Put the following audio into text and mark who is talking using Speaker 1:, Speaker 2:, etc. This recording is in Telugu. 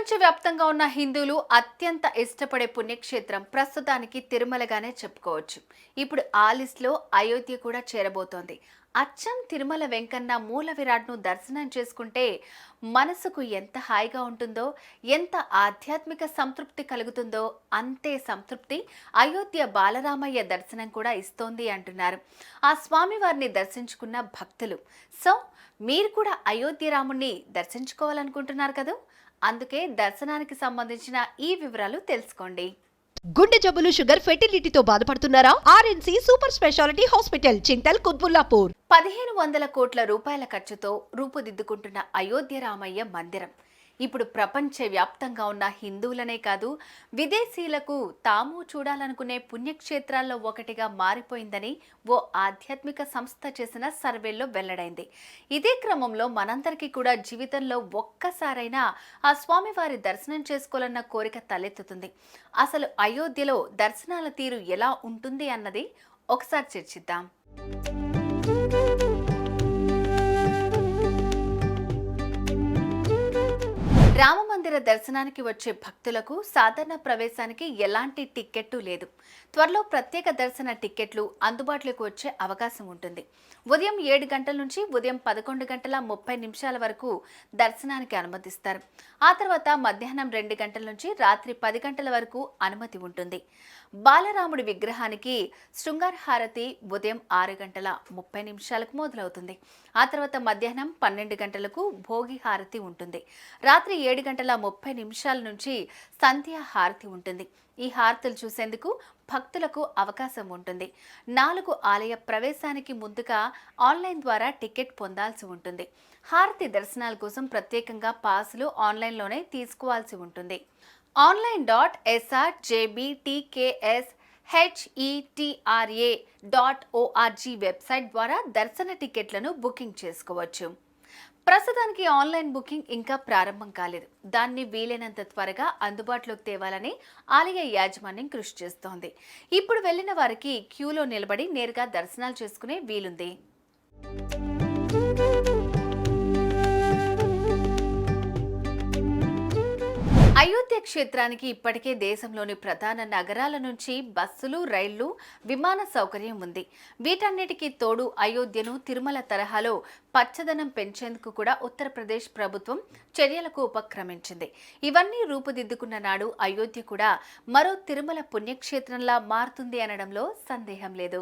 Speaker 1: ప్రపంచవ్యాప్తంగా ఉన్న హిందువులు అత్యంత ఇష్టపడే పుణ్యక్షేత్రం ప్రస్తుతానికి తిరుమలగానే చెప్పుకోవచ్చు. ఇప్పుడు ఆ లిస్ట్లో అయోధ్య కూడా చేరబోతోంది. అచ్చం తిరుమల వెంకన్న మూల విరాట్ను దర్శనం చేసుకుంటే మనసుకు ఎంత హాయిగా ఉంటుందో, ఎంత ఆధ్యాత్మిక సంతృప్తి కలుగుతుందో అంతే సంతృప్తి అయోధ్య బాలరామయ్య దర్శనం కూడా ఇస్తోంది అంటున్నారు ఆ స్వామివారిని దర్శించుకున్న భక్తులు. సో మీరు కూడా అయోధ్య రాముణ్ణి దర్శించుకోవాలనుకుంటున్నారు కదా? అందుకే దర్శనానికి సంబంధించిన ఈ వివరాలు తెలుసుకోండి.
Speaker 2: గుండె జబ్బులు, షుగర్, ఫెర్టిలిటీతో బాధపడుతున్నారా? ఆర్ఎన్సి super speciality hospital, Chintal, Quthbullapur.
Speaker 1: 1500 కోట్ల రూపాయల ఖర్చుతో రూపుదిద్దుకుంటున్న అయోధ్య రామయ్య మందిరం ఇప్పుడు ప్రపంచవ్యాప్తంగా ఉన్న హిందువులనే కాదు, విదేశీయులకు తాము చూడాలనుకునే పుణ్యక్షేత్రాల్లో ఒకటిగా మారిపోయిందని ఓ ఆధ్యాత్మిక సంస్థ చేసిన సర్వేలో వెల్లడైంది. ఇదే క్రమంలో మనందరికీ కూడా జీవితంలో ఒక్కసారైనా ఆ స్వామివారి దర్శనం చేసుకోవాలన్న కోరిక తలెత్తుతుంది. అసలు అయోధ్యలో దర్శనాల తీరు ఎలా ఉంటుంది అన్నది ఒకసారి చర్చిద్దాం. రామమందిర దర్శనానికి వచ్చే భక్తులకు సాధారణ ప్రవేశానికి ఎలాంటి టిక్కెట్టు లేదు. త్వరలో ప్రత్యేక దర్శన టిక్కెట్లు అందుబాటులోకి వచ్చే అవకాశం ఉంటుంది. ఉదయం 7 గంటల నుంచి ఉదయం 11:30 వరకు దర్శనానికి అనుమతిస్తారు. ఆ తర్వాత మధ్యాహ్నం 2 గంటల నుంచి రాత్రి 10 గంటల వరకు అనుమతి ఉంటుంది. బాలరాముడి విగ్రహానికి శృంగార హారతి ఉదయం 6:30 మొదలవుతుంది. ఆ తర్వాత మధ్యాహ్నం 12 గంటలకు భోగి హారతి ఉంటుంది. రాత్రి 7:30 నుంచి సంధ్యా హారతి ఉంటుంది. ఈ హారతులు చూసేందుకు భక్తులకు అవకాశం ఉంటుంది. 4 ఆలయ ప్రవేశానికి ముందుగా ఆన్లైన్ ద్వారా టికెట్ పొందాల్సి ఉంటుంది. హారతి దర్శనాల కోసం ప్రత్యేకంగా పాసులు ఆన్లైన్లోనే తీసుకోవాల్సి ఉంటుంది. online.srjbtkshetra.org వెబ్సైట్ ద్వారా దర్శన టికెట్లను బుకింగ్ చేసుకోవచ్చు. ప్రస్తుతానికి ఆన్లైన్ బుకింగ్ ఇంకా ప్రారంభం కాలేదు. దాన్ని వీలైనంత త్వరగా అందుబాటులోకి తేవాలని ఆలయ యాజమాన్యం కృషి చేస్తోంది. ఇప్పుడు వెళ్లిన వారికి క్యూలో నిలబడి నేరుగా దర్శనాలు చేసుకునే వీలుంది. అయోధ్య క్షేత్రానికి ఇప్పటికే దేశంలోని ప్రధాన నగరాల నుంచి బస్సులు, రైళ్లు, విమాన సౌకర్యం ఉంది. వీటన్నిటికీ తోడు అయోధ్యను తిరుమల తరహాలో పచ్చదనం పెంచేందుకు కూడా ఉత్తరప్రదేశ్ ప్రభుత్వం చర్యలకు ఉపక్రమించింది. ఇవన్నీ రూపుదిద్దుకున్న నాడు అయోధ్య కూడా మరో తిరుమల పుణ్యక్షేత్రంలా మారుతుంది అనడంలో సందేహం లేదు.